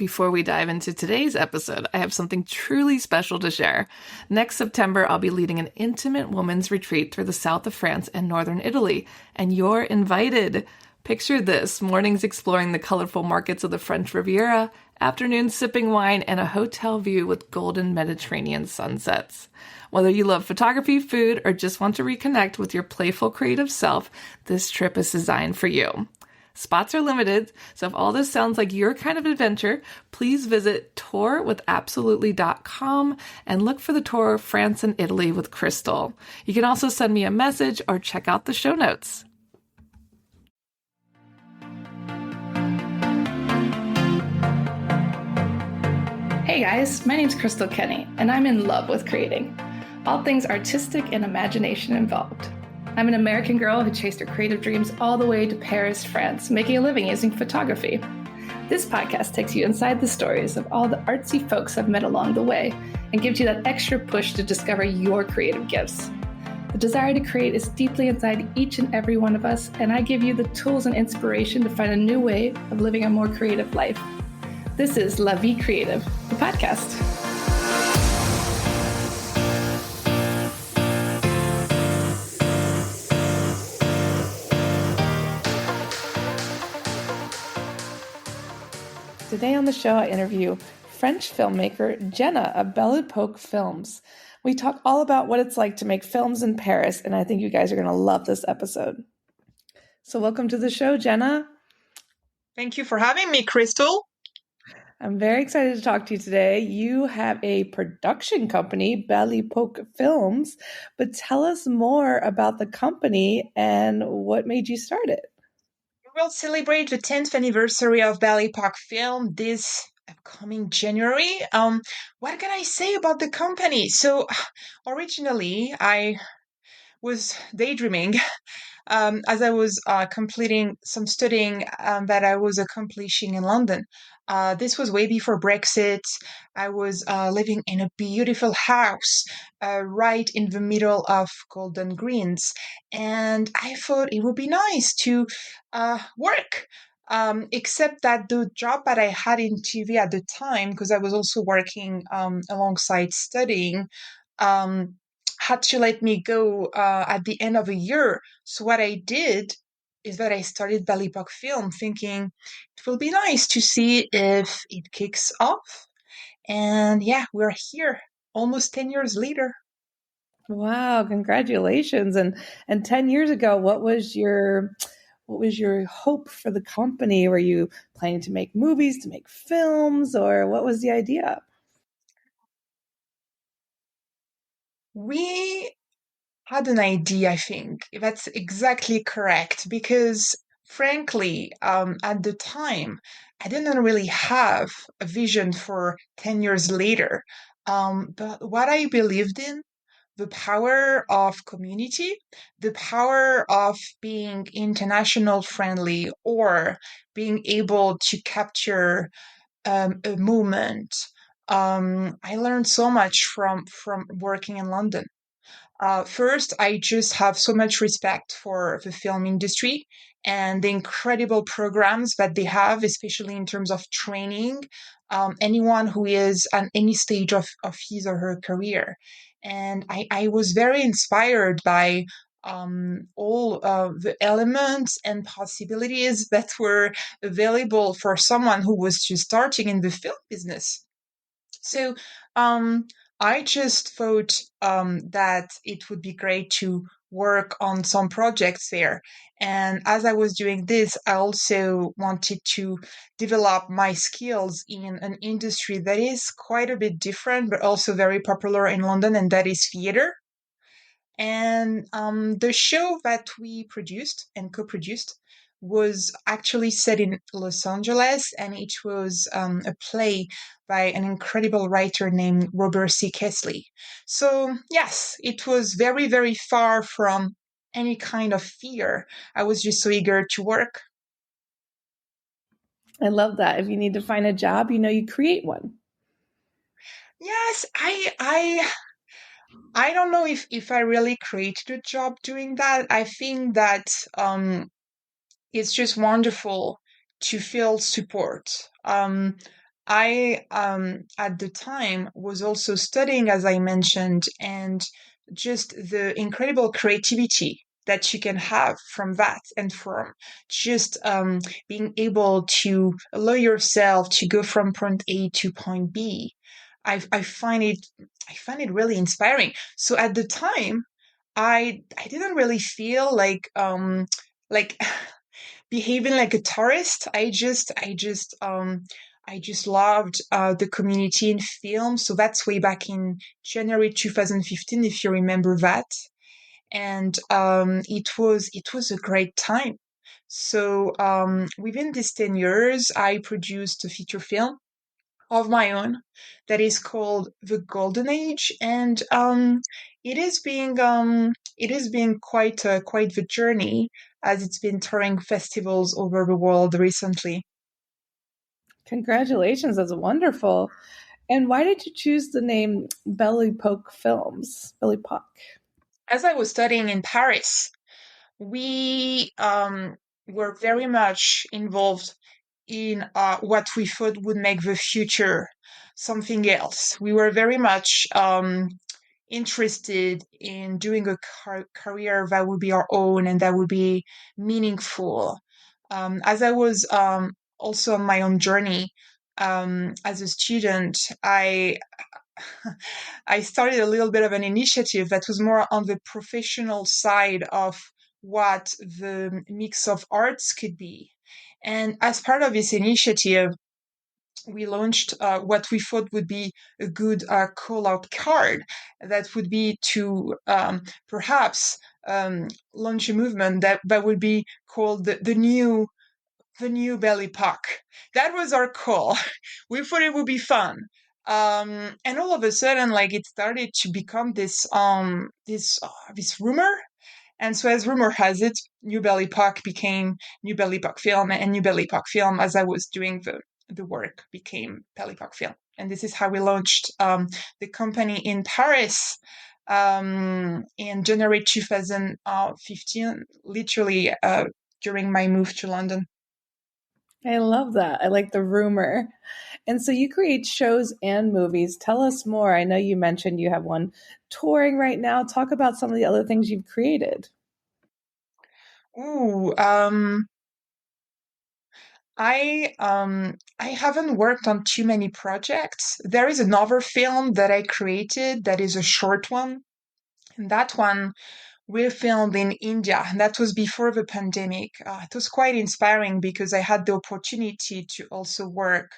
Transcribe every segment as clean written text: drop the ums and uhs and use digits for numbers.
Before we dive into today's episode, I have something truly special to share. Next September, I'll be leading an intimate women's retreat through the south of France and northern Italy, and you're invited. Picture this: mornings exploring the colorful markets of the French Riviera, afternoons sipping wine, and a hotel view with golden Mediterranean sunsets. Whether you love photography, food, or just want to reconnect with your playful creative self, this trip is designed for you. Spots are limited, so if all this sounds like your kind of adventure, please visit tourwithabsolutely.com and look for the tour France and Italy with Crystal. You can also send me a message or check out the show notes. Hey guys, my name's Crystal Kenny, and I'm in love with creating. All things artistic and imagination involved. I'm an American girl who chased her creative dreams all the way to Paris, France, making a living using photography. This podcast takes you inside the stories of all the artsy folks I've met along the way and gives you that extra push to discover your creative gifts. The desire to create is deeply inside each and every one of us, and I give you the tools and inspiration to find a new way of living a more creative life. This is La Vie Creative, the podcast. Today on the show, I interview French filmmaker Jenna of Belle Epoque Films. We talk all about what it's like to make films in Paris, and I think you guys are going to love this episode. So welcome to the show, Jenna. Thank you for having me, Crystal. I'm very excited to talk to you today. You have a production company, Belle Epoque Films, but tell us more about the company and what made you start it. We will celebrate the 10th anniversary of Belle Epoque Film this upcoming January. What can I say about the company? So originally, I was daydreaming as I was completing some studying that I was accomplishing in London. This was way before Brexit. I was living in a beautiful house right in the middle of Golden Greens. And I thought it would be nice to work. Except that the job that I had in TV at the time, because I was also working alongside studying, had to let me go at the end of a year. So what I did is that I started Belle Epoque Film thinking it will be nice to see if it kicks off. And yeah, we're here almost 10 years later. Wow, congratulations. And 10 years ago, what was your hope for the company? Were you planning to make movies, to make films, or what was the idea? We had an idea, I think. That's exactly correct. Because frankly, at the time, I didn't really have a vision for 10 years later. But what I believed in, the power of community, the power of being international friendly, or being able to capture a moment. I learned so much from working in London. First, I just have so much respect for the film industry and the incredible programs that they have, especially in terms of training anyone who is at any stage of his or her career. And I was very inspired by all the elements and possibilities that were available for someone who was just starting in the film business. So I just thought that it would be great to work on some projects there. And as I was doing this, I also wanted to develop my skills in an industry that is quite a bit different, but also very popular in London, and that is theater. And the show that we produced and co-produced was actually set in Los Angeles, and it was a play by an incredible writer named Robert C. Kessley. So yes, it was very, very far from any kind of fear. I was just so eager to work. I love that. If you need to find a job, you create one. Yes, I don't know if I really created a job doing that. I think that it's just wonderful to feel support. I at the time was also studying, as I mentioned, and just the incredible creativity that you can have from that and from just being able to allow yourself to go from point A to point B. I find it really inspiring. So at the time, I didn't really feel like behaving like a tourist. I just loved the community in film. So that's way back in January 2015, if you remember that. And it was a great time. So within these 10 years, I produced a feature film of my own that is called The Golden Age, and it is being quite the journey as it's been touring festivals over the world recently. Congratulations, that's wonderful. And why did you choose the name Belle Epoque Films? Belle Epoque. As I was studying in Paris, we were very much involved in what we thought would make the future something else. We were very much interested in doing a career that would be our own and that would be meaningful. As I was also on my own journey as a student, I started a little bit of an initiative that was more on the professional side of what the mix of arts could be. And as part of this initiative, we launched what we thought would be a good call out card that would be to perhaps launch a movement that would be called the new Belle Epoque. That was our call. We thought it would be fun. And all of a sudden, like it started to become this rumor. And so, as rumor has it, New Belle Epoque became New Belle Epoque Film, and New Belle Epoque Film, as I was doing the work, became Belle Epoque Film. And this is how we launched the company in Paris in January 2015, literally during my move to London. I love that. I like the rumor. And so you create shows and movies. Tell us more. I know you mentioned you have one touring right now. Talk about some of the other things you've created. Ooh, I haven't worked on too many projects. There is another film that I created that is a short one, and that one we filmed in India, and that was before the pandemic. It was quite inspiring because I had the opportunity to also work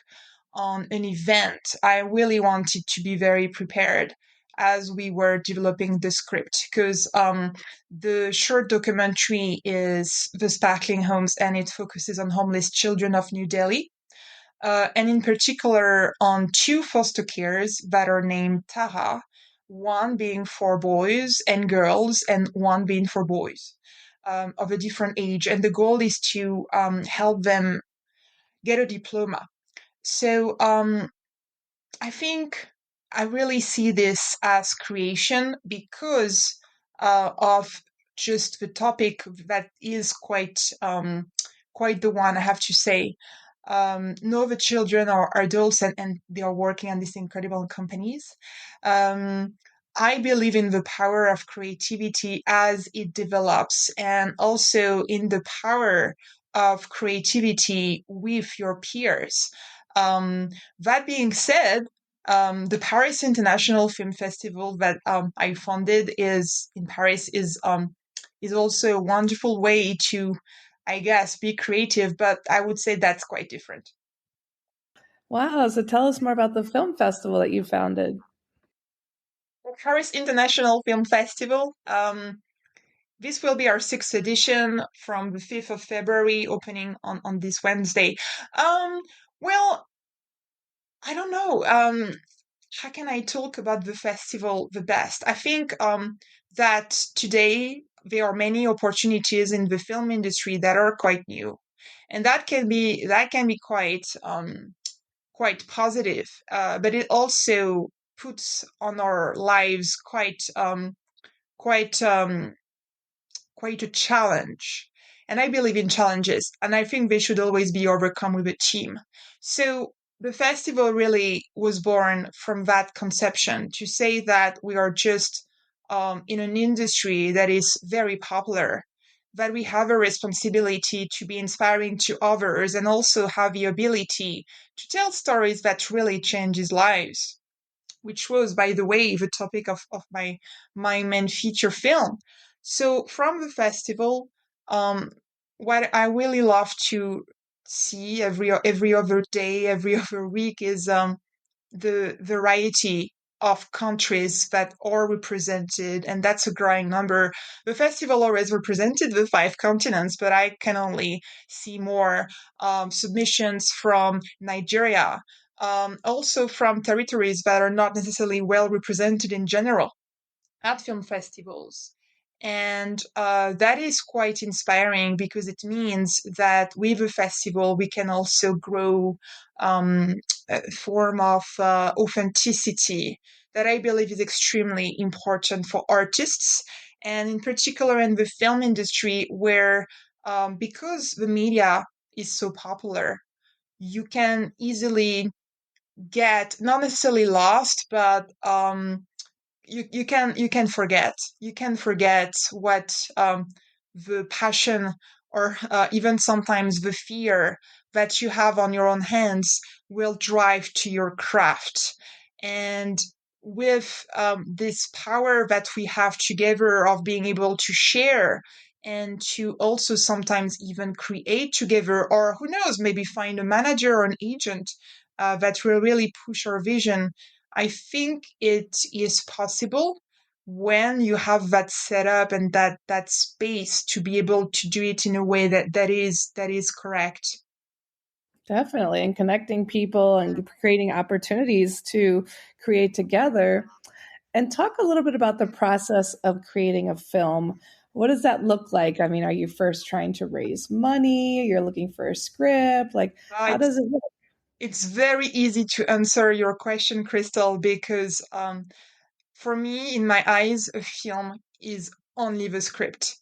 on an event. I really wanted to be very prepared as we were developing the script because the short documentary is The Sparkling Homes and it focuses on homeless children of New Delhi. And in particular on two foster cares that are named Tara, one being for boys and girls, and one being for boys of a different age. And the goal is to help them get a diploma. So I think I really see this as creation because of just the topic that is quite the one I have to say. No, the children are adults and they are working on these incredible companies. Um, I believe in the power of creativity as it develops and also in the power of creativity with your peers. Um, that being said, the Paris International Film Festival that I funded is in Paris is also a wonderful way to, I guess, be creative. But I would say that's quite different. Wow. So tell us more about the film festival that you founded. The Paris International Film Festival. This will be our sixth edition from the 5th of February, opening on this Wednesday. Um, well, I don't know. How can I talk about the festival the best? I think that today there are many opportunities in the film industry that are quite new, and that can be quite positive. But it also puts on our lives quite quite a challenge. And I believe in challenges, and I think they should always be overcome with a team. So The festival really was born from that conception to say that we are just in an industry that is very popular, that we have a responsibility to be inspiring to others and also have the ability to tell stories that really changes lives, which was, by the way, the topic of my main feature film. So from the festival, um, what I really love to see every other day, every other week is the variety of countries that are represented, and that's a growing number. The festival always represented the five continents, but I can only see more submissions from Nigeria, also from territories that are not necessarily well represented in general at film festivals. And that is quite inspiring because it means that with a festival, we can also grow a form of authenticity that I believe is extremely important for artists, and in particular in the film industry, where because the media is so popular, you can easily get not necessarily lost, but you can forget what the passion or even sometimes the fear that you have on your own hands will drive to your craft. And with this power that we have together of being able to share and to also sometimes even create together, or who knows, maybe find a manager or an agent that will really push our vision. I think it is possible when you have that setup and that space to be able to do it in a way that is correct. Definitely. And connecting people and creating opportunities to create together. And talk a little bit about the process of creating a film. What does that look like? I mean, are you first trying to raise money? You're looking for a script? Like, how It's does it look? it's very easy to answer your question, Crystal, because for me, in my eyes, a film is only the script.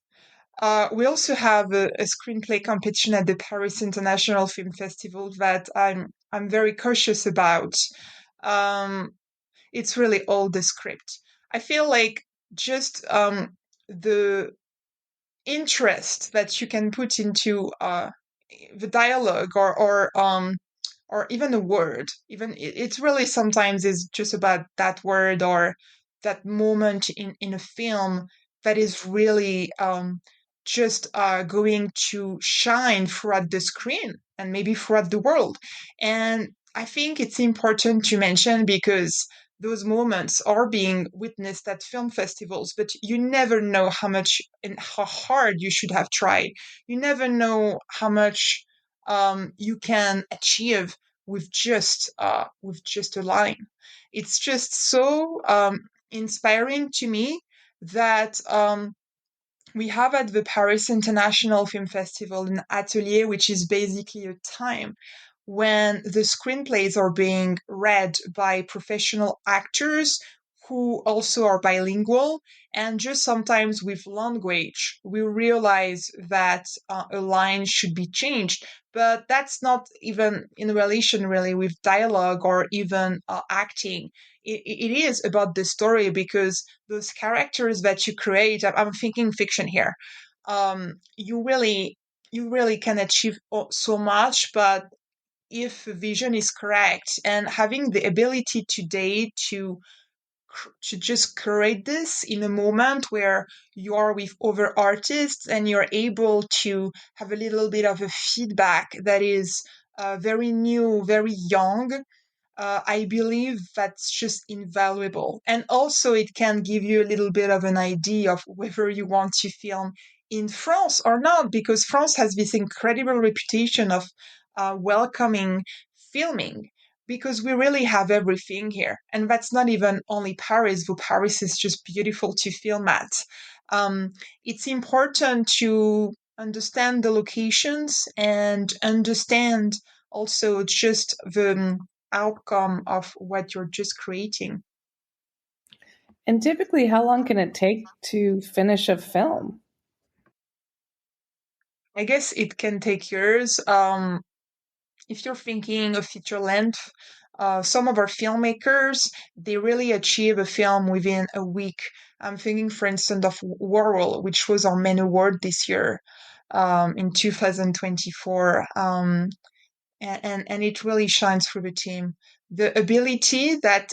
We also have a screenplay competition at the Paris International Film Festival that I'm very cautious about. Um, it's really all the script. I feel like just the interest that you can put into the dialogue or even a word, even it's really sometimes is just about that word or that moment in a film that is really just going to shine throughout the screen and maybe throughout the world. And I think it's important to mention because those moments are being witnessed at film festivals, but you never know how much and how hard you should have tried. You never know how much you can achieve with just a line. It's just so inspiring to me that we have at the Paris International Film Festival an atelier, which is basically a time when the screenplays are being read by professional actors who also are bilingual. And just sometimes with language, we realize that a line should be changed. But that's not even in relation really with dialogue or even acting. It is about the story because those characters that you create, I'm thinking fiction here, you really can achieve so much, but if vision is correct and having the ability today to just create this in a moment where you are with other artists and you're able to have a little bit of a feedback that is very new, very young, I believe that's just invaluable. And also, it can give you a little bit of an idea of whether you want to film in France or not, because France has this incredible reputation of welcoming filming, because we really have everything here. And that's not even only Paris, though Paris is just beautiful to film at. Um, it's important to understand the locations and understand also just the outcome of what you're just creating. And typically, how long can it take to finish a film? I guess it can take years. if you're thinking of feature length, some of our filmmakers, they really achieve a film within a week. I'm thinking, for instance, of Whirl, which was our main award this year, in 2024. And it really shines through the team. The ability that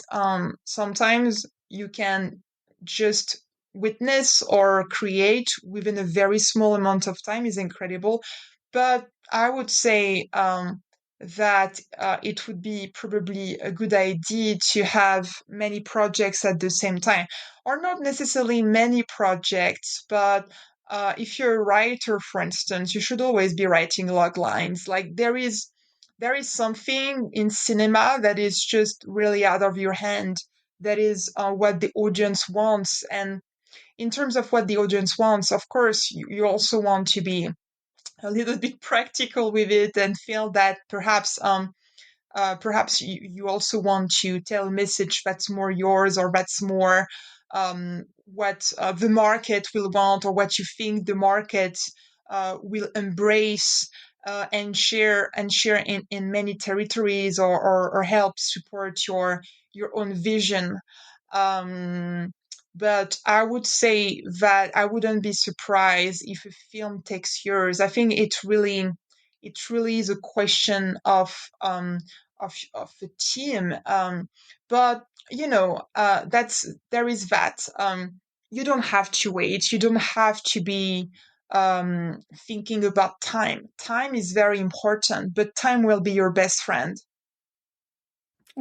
sometimes you can just witness or create within a very small amount of time is incredible. But I would say that it would be probably a good idea to have many projects at the same time, or not necessarily many projects, but if you're a writer, for instance, you should always be writing log lines. Like there is something in cinema that is just really out of your hand. That is what the audience wants. And in terms of what the audience wants, of course, you also want to be a little bit practical with it and feel that perhaps you also want to tell a message that's more yours, or that's more what the market will want, or what you think the market will embrace, and share in many territories, or help support your own vision. Um, but I would say that I wouldn't be surprised if a film takes years. I think it really is a question of the team. But there is that. You don't have to wait. You don't have to be thinking about time. Time is very important, but time will be your best friend.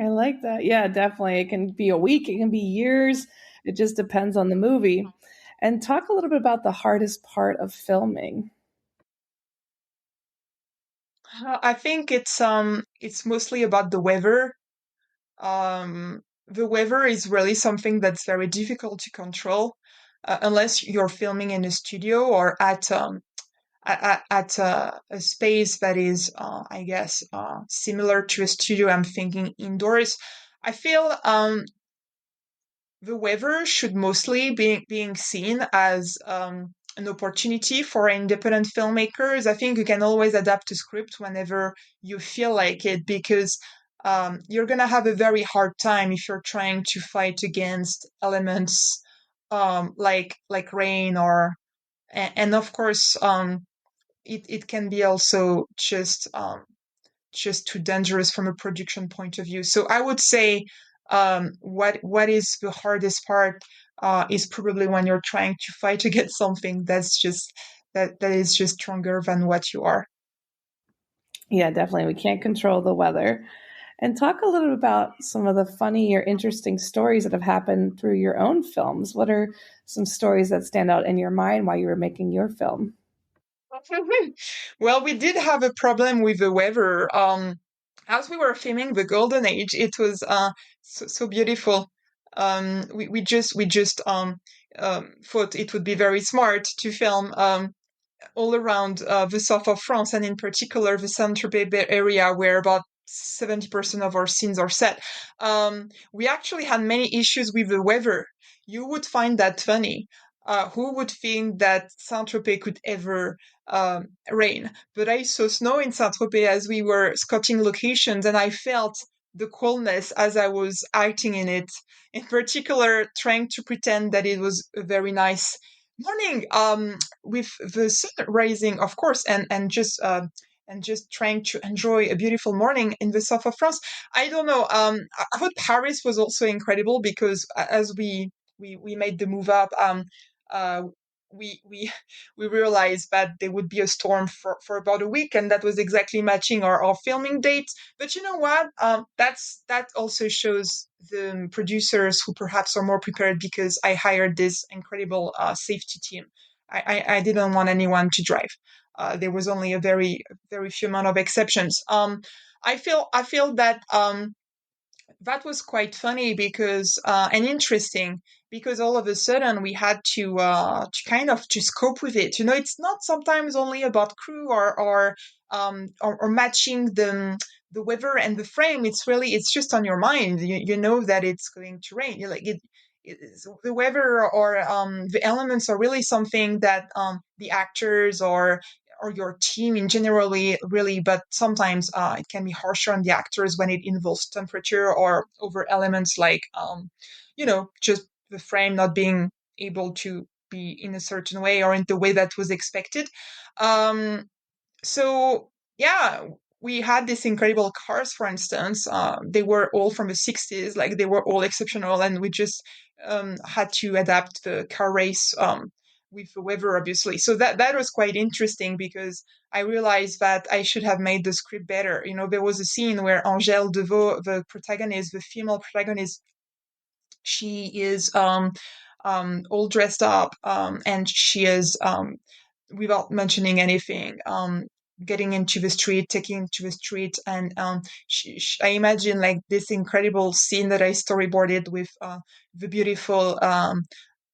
I like that. Yeah, definitely. It can be a week, it can be years. It just depends on the movie. And talk a little bit about the hardest part of filming. I think it's mostly about the weather. The weather is really something that's very difficult to control, unless you're filming in a studio, or at a space that is, I guess, similar to a studio. I'm thinking indoors. I feel the weather should mostly be being seen as an opportunity for independent filmmakers. I think you can always adapt a script whenever you feel like it, because you're gonna have a very hard time if you're trying to fight against elements like rain, or and of course it can be also just too dangerous from a production point of view. So I would say what is the hardest part is probably when you're trying to fight against something that is just stronger than what you are. Yeah, definitely. We can't control the weather. And talk a little bit about some of the funny or interesting stories that have happened through your own films. What are some stories that stand out in your mind while you were making your film? Well, we did have a problem with the weather. As we were filming the Golden Age, it was so beautiful. We just thought it would be very smart to film all around the south of France, and in particular the Saint-Tropez area, where about 70% of our scenes are set. We actually had many issues with the weather. You would find that funny. Who would think that Saint-Tropez could ever rain? But I saw snow in Saint-Tropez as we were scouting locations, and I felt the coldness as I was acting in it. In particular, trying to pretend that it was a very nice morning, with the sun rising, of course, and just trying to enjoy a beautiful morning in the south of France. I don't know. I thought Paris was also incredible, because as we made the move up, uh, we we realized that there would be a storm for about a week, and that was exactly matching our filming date. But you know what? That also shows the producers who perhaps are more prepared, because I hired this incredible safety team. I didn't want anyone to drive. There was only a very few amount of exceptions. I feel that was quite funny, because and interesting, because all of a sudden we had to kind of just cope with it. It's not sometimes only about crew, or matching the weather and the frame. It's just on your mind. You know that it's going to rain. You're like the weather, or the elements are really something that the actors, or or your team in general, really, but sometimes it can be harsher on the actors when it involves temperature or over elements like, just the frame not being able to be in a certain way or in the way that was expected. Um, so yeah, we had these incredible cars, for instance. They were all from the 60s, like they were all exceptional, and we just had to adapt the car race with the weather, obviously. So that was quite interesting because I realized that I should have made the script better. There was a scene where Angèle Deveau, the protagonist, the female protagonist, she is all dressed up, and she is, without mentioning anything, getting into the street, taking to the street, and I imagine like this incredible scene that I storyboarded with the beautiful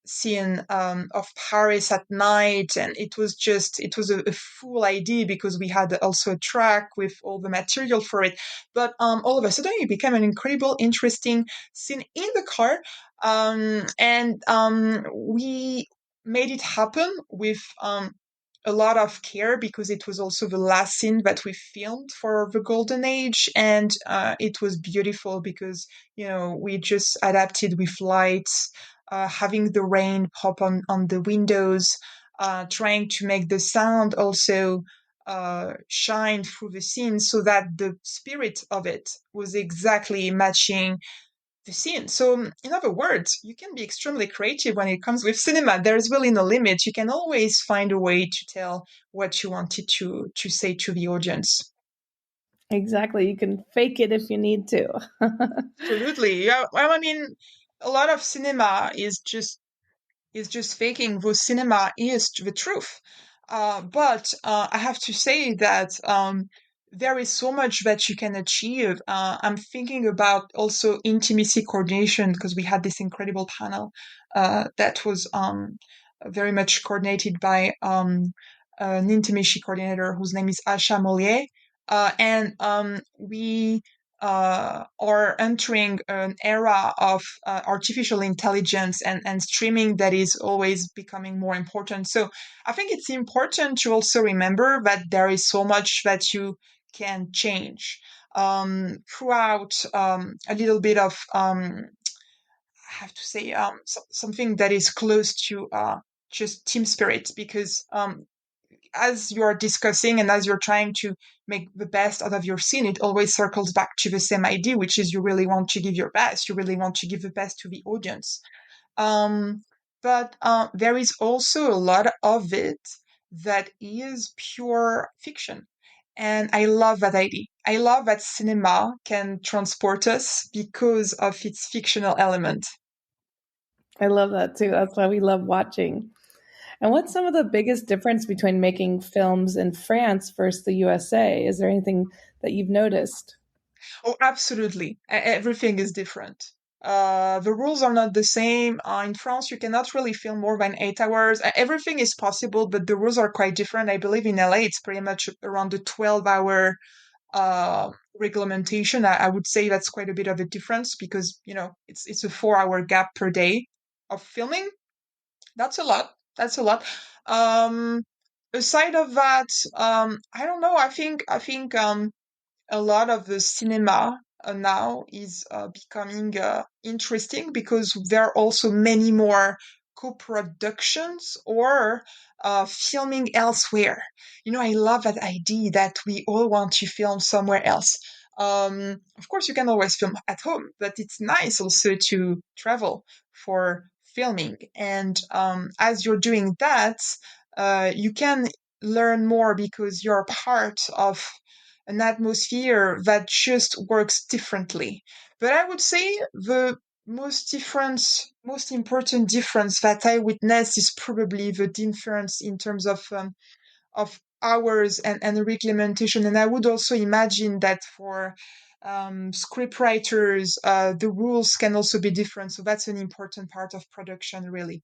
scene of Paris at night, and it was a full idea because we had also a track with all the material for it. But all of a sudden, it became an incredible, interesting scene in the car, and we made it happen with a lot of care because it was also the last scene that we filmed for the Golden Age, and it was beautiful because we just adapted with lights, having the rain pop on the windows, trying to make the sound also shine through the scene so that the spirit of it was exactly matching the scene. So, in other words, you can be extremely creative when it comes with cinema. There's really no limit. You can always find a way to tell what you wanted to say to the audience. Exactly. You can fake it if you need to. Absolutely. Yeah. Well, I mean, a lot of cinema is just faking, though cinema is the truth. But I have to say that there is so much that you can achieve. I'm thinking about also intimacy coordination because we had this incredible panel that was very much coordinated by an intimacy coordinator whose name is Asha Mollier. And we are entering an era of artificial intelligence and streaming that is always becoming more important. So I think it's important to also remember that there is so much that you can change throughout a little bit of, I have to say, something that is close to just team spirit because as you're discussing and as you're trying to make the best out of your scene, it always circles back to the same idea, which is you really want to give your best. You really want to give the best to the audience. Um, but there is also a lot of it that is pure fiction. And I love that idea. I love that cinema can transport us because of its fictional element. I love that too. That's why we love watching. And what's some of the biggest difference between making films in France versus the USA? Is there anything that you've noticed? Oh, absolutely. Everything is different. The rules are not the same. In France, you cannot really film more than 8 hours. Everything is possible, but the rules are quite different. I believe in LA, it's pretty much around the 12-hour regulation. I would say that's quite a bit of a difference because, it's a 4-hour gap per day of filming. That's a lot. That's a lot. Um, Aside of that, I don't know. I think a lot of the cinema now is becoming interesting because there are also many more co-productions or filming elsewhere. I love that idea that we all want to film somewhere else. Of course, you can always film at home, but it's nice also to travel for filming. And as you're doing that, you can learn more because you're part of an atmosphere that just works differently. But I would say the most important difference that I witnessed is probably the difference in terms of hours and reglementation. And I would also imagine that for script writers, the rules can also be different. So that's an important part of production, really.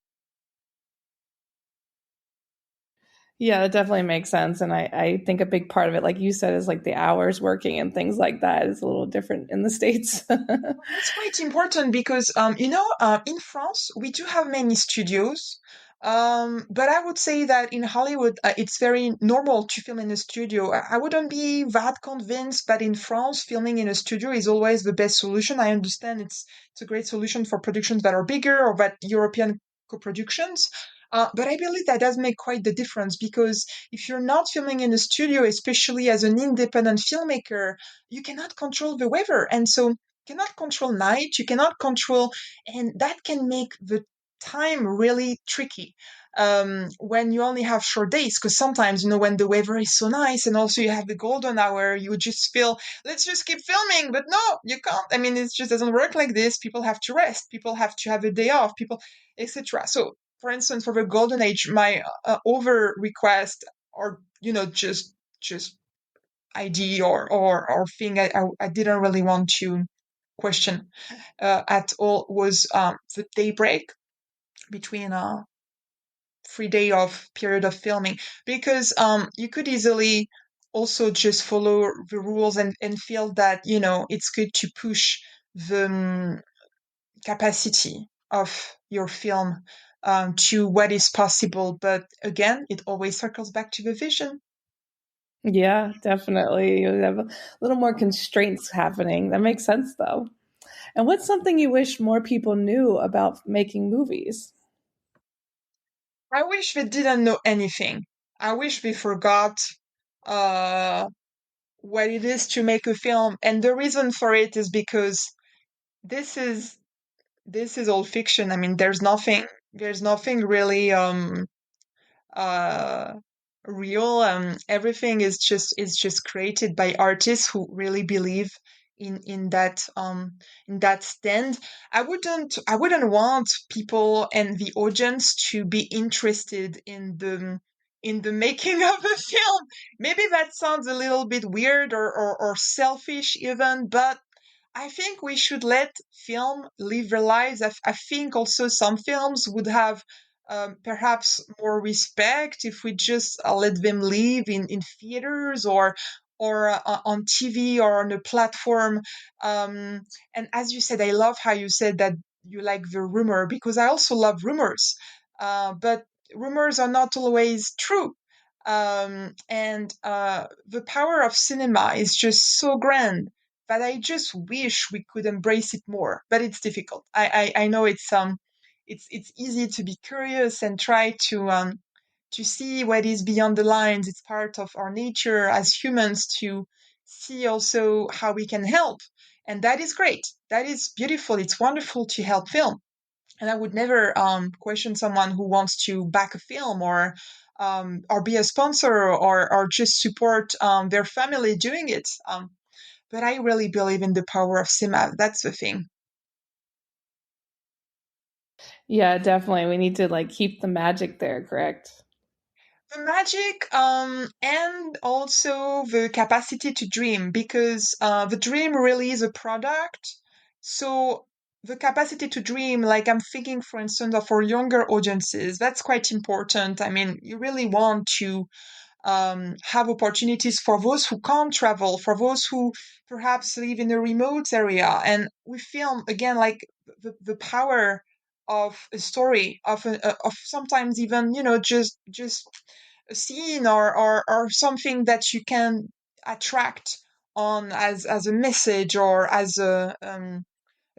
Yeah, it definitely makes sense. And I think a big part of it, like you said, is like the hours working and things like that is a little different in the States. That's quite important because, in France, we do have many studios, But I would say that in Hollywood, it's very normal to film in a studio. I wouldn't be that convinced that in France, filming in a studio is always the best solution. I understand it's a great solution for productions that are bigger or that European co-productions. But I believe that does make quite the difference because if you're not filming in a studio, especially as an independent filmmaker, you cannot control the weather. And so you cannot control night, you cannot control, and that can make the time really tricky when you only have short days. Because sometimes, when the weather is so nice and also you have the golden hour, you just feel, let's just keep filming. But no, you can't. I mean, it just doesn't work like this. People have to rest. People have to have a day off. People, etc. So, for instance, for the golden age, my over request or just idea or thing I didn't really want to question at all was the day break between 3 day of period of filming because you could easily also just follow the rules and feel that it's good to push the capacity of your film to what is possible, but again it always circles back to the vision. Yeah, definitely. You have a little more constraints happening. That makes sense, though. And what's something you wish more people knew about making movies? I wish they didn't know anything. I wish they forgot uh, what it is to make a film, and the reason for it is because this is this is all fiction. I mean, there's nothing really uh real. Everything is just created by artists who really believe in that stand. I wouldn't want people and the audience to be interested in the making of a film. Maybe that sounds a little bit weird or selfish even, but I think we should let film live their lives. I think also some films would have perhaps more respect if we just let them live in theaters or on TV or on a platform. Um, and as you said, I love how you said that you like the rumor because I also love rumors. But rumors are not always true. And the power of cinema is just so grand but I just wish we could embrace it more. But it's difficult. I know it's easy to be curious and try to see what is beyond the lines. It's part of our nature as humans to see also how we can help. And that is great. That is beautiful. It's wonderful to help film. And I would never question someone who wants to back a film or be a sponsor or just support their family doing it. But I really believe in the power of cinema. That's the thing. Yeah, definitely. We need to keep the magic there, correct? The magic and also the capacity to dream because the dream really is a product. So the capacity to dream, like I'm thinking, for instance, of our younger audiences, that's quite important. I mean, you really want to have opportunities for those who can't travel, for those who perhaps live in a remote area. And we film again like the power of a story, of sometimes even just a scene or something that you can attract on as a message or as a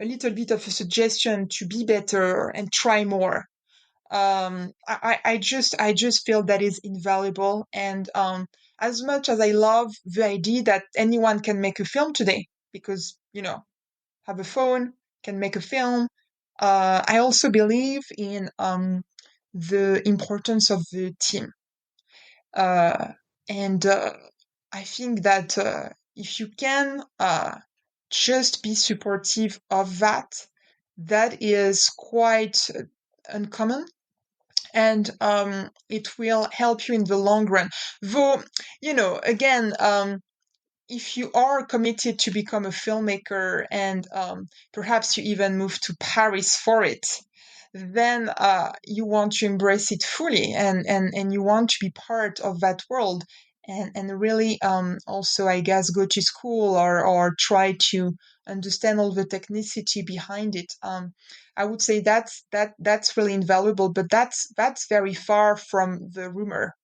little bit of a suggestion to be better and try more. I just feel that is invaluable. And as much as I love the idea that anyone can make a film today, because have a phone, can make a film, I also believe in the importance of the team. Uh, and I think that if you can just be supportive of that, that is quite uncommon and it will help you in the long run. Though, again, if you are committed to become a filmmaker and perhaps you even move to Paris for it, then you want to embrace it fully and you want to be part of that world and really also, I guess, go to school or try to understand all the technicity behind it. I would say that's really invaluable, but that's very far from the rumor.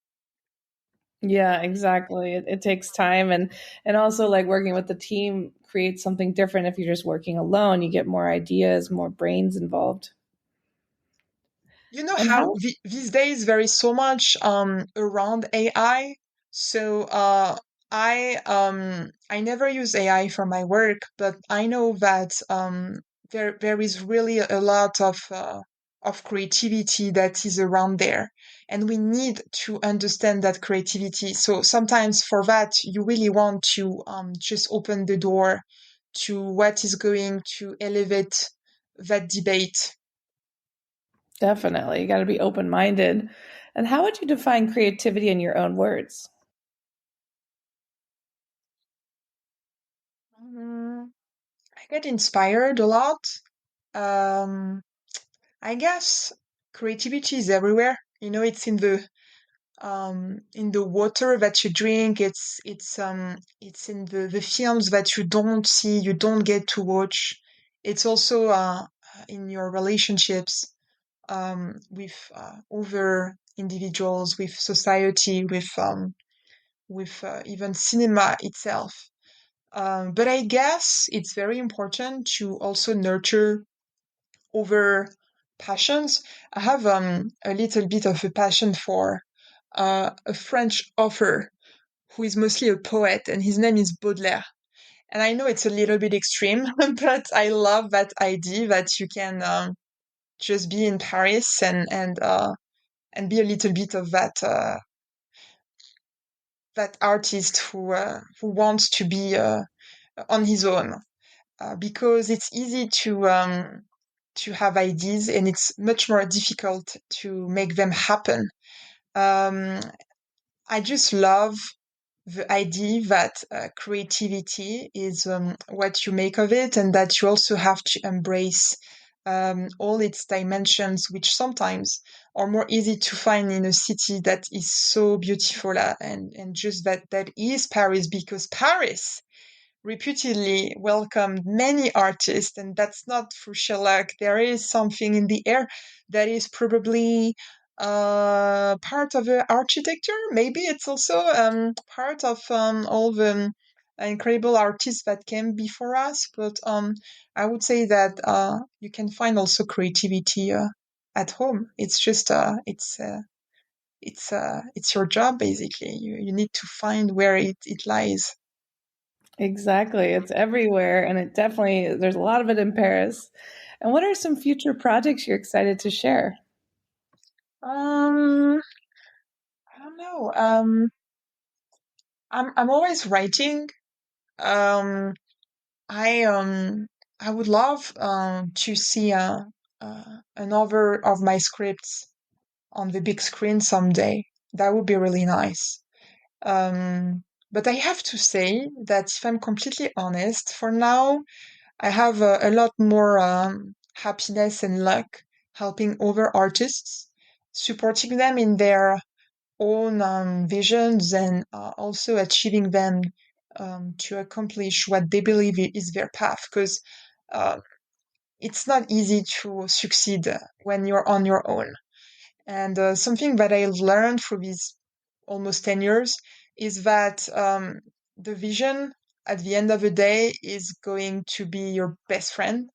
Yeah, exactly. It takes time, and also like working with the team creates something different. If you're just working alone, you get more ideas, more brains involved. You know And how how these days there is so much around AI. So I never use AI for my work, but I know that there is really a lot of creativity that is around there, and we need to understand that creativity. So sometimes for that you really want to just open the door to what is going to elevate that debate. definitely you got to be open-minded. And how would you define creativity in your own words? Mm, I get inspired a lot. Um, I guess creativity is everywhere. You know, it's in the water that you drink. It's in the films that you don't see, you don't get to watch. It's also in your relationships with other individuals, with society, with even cinema itself. But I guess it's very important to also nurture over passions. I have a little bit of a passion for a French author who is mostly a poet, and his name is Baudelaire. And I know it's a little bit extreme, but I love that idea that you can just be in Paris and be a little bit of that artist who wants to be on his own. Because it's easy to have ideas and it's much more difficult to make them happen. Um, I just love the idea that creativity is what you make of it, and that you also have to embrace all its dimensions, which sometimes are more easy to find in a city that is so beautiful, and just that is Paris, because Paris reputedly welcomed many artists, and that's not for shellac. There is something in the air that is probably part of the architecture. Maybe it's also part of all the incredible artists that came before us. But I would say that you can find also creativity at home. It's just it's your job basically. You need to find where it lies. Exactly. It's everywhere, and it definitely there's a lot of it in Paris. And what are some future projects you're excited to share? Um, I don't know. I'm always writing. Um, I um I would love to see another of my scripts on the big screen someday. That would be really nice. But I have to say that if I'm completely honest, for now I have a lot more happiness and luck helping other artists, supporting them in their own visions, and also achieving them to accomplish what they believe is their path. Because uh, it's not easy to succeed when you're on your own. And something that I learned through these almost 10 years is that the vision at the end of the day is going to be your best friend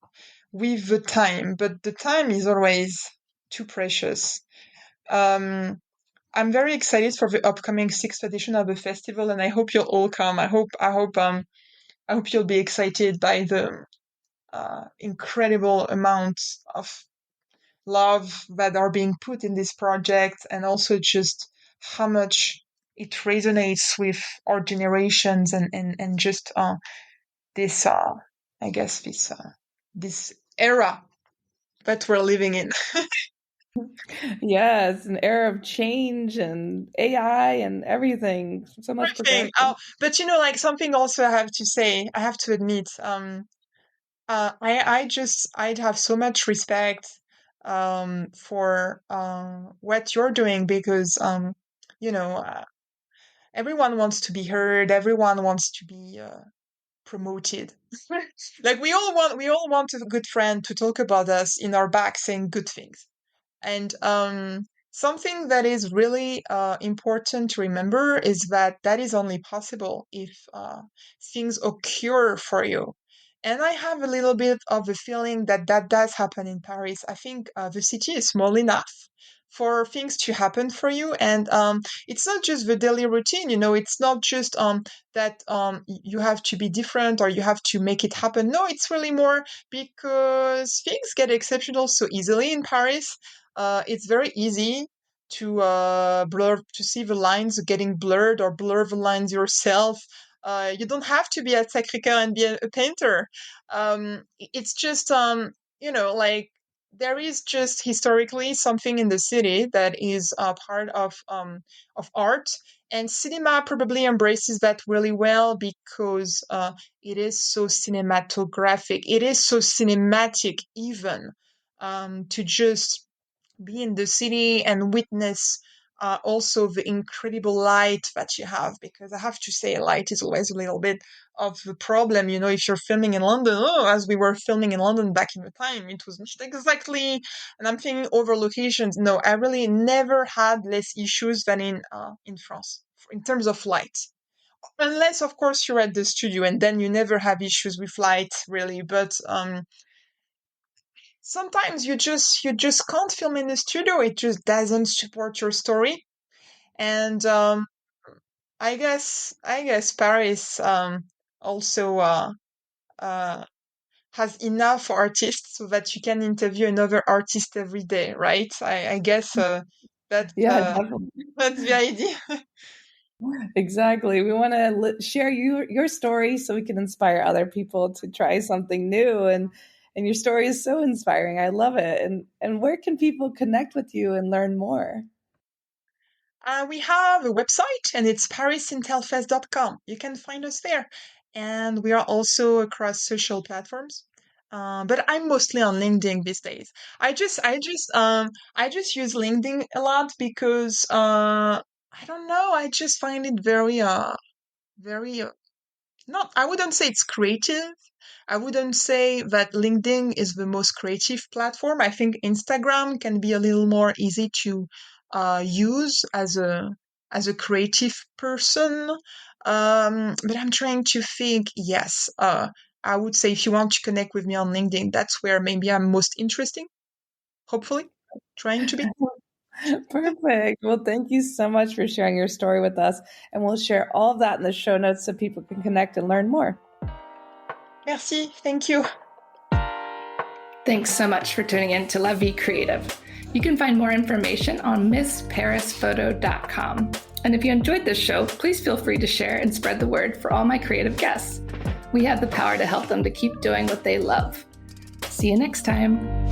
with the time, but the time is always too precious. Um, I'm very excited for the upcoming sixth edition of the festival, and I hope you'll all come. I hope you'll be excited by the incredible amounts of love that are being put in this project, and also just how much it resonates with our generations, and just this I guess this era that we're living in. Yeah, it's an era of change and AI and everything. So much Everything. Oh, progression. but you know, like something also I have to say, I have to admit, I'd have so much respect for what you're doing, because you know everyone wants to be heard, everyone wants to be promoted. Like we all want a good friend to talk about us in our back saying good things. And something that is really important to remember is that that is only possible if things occur for you. And I have a little bit of a feeling that that does happen in Paris. I think the city is small enough for things to happen for you. And it's not just the daily routine, it's not just that you have to be different or you have to make it happen. No, it's really more because things get exceptional so easily in Paris. It's very easy to see the lines getting blurred or blur the lines yourself. You don't have to be at Sacré-Cœur and be a painter. It's just like there is just historically something in the city that is part of art, and cinema probably embraces that really well because it is so cinematographic. It is so cinematic, even to just be in the city and witness also the incredible light that you have. Because I have to say, light is always a little bit of the problem. If you're filming in London, as we were filming in London back in the time, it was not exactly. And I'm thinking over locations. No, I really never had less issues than in France in terms of light. Unless, of course, you're at the studio, and then you never have issues with light, really. But sometimes you just can't film in the studio. It just doesn't support your story. And I guess Paris also uh, has enough artists so that you can interview another artist every day, right? I guess that's Yeah, definitely. that's the idea. Exactly. We want to share your story so we can inspire other people to try something new, and your story is so inspiring. I love it. And where can people connect with you and learn more? We have a website, and it's parisintelfest.com. You can find us there. And we are also across social platforms. But I'm mostly on LinkedIn these days. I just use LinkedIn a lot because I don't know. I just find it very not. I wouldn't say it's creative. I wouldn't say that LinkedIn is the most creative platform. I think Instagram can be a little more easy to use as a creative person. But I'm trying to think. Yes, I would say if you want to connect with me on LinkedIn, that's where maybe I'm most interesting. Hopefully, trying to be. Perfect. Well, thank you so much for sharing your story with us. And we'll share all of that in the show notes so people can connect and learn more. Merci. Thank you. Thanks so much for tuning in to La Vie Creative. You can find more information on MissParisPhoto.com. And if you enjoyed this show, please feel free to share and spread the word for all my creative guests. We have the power to help them to keep doing what they love. See you next time.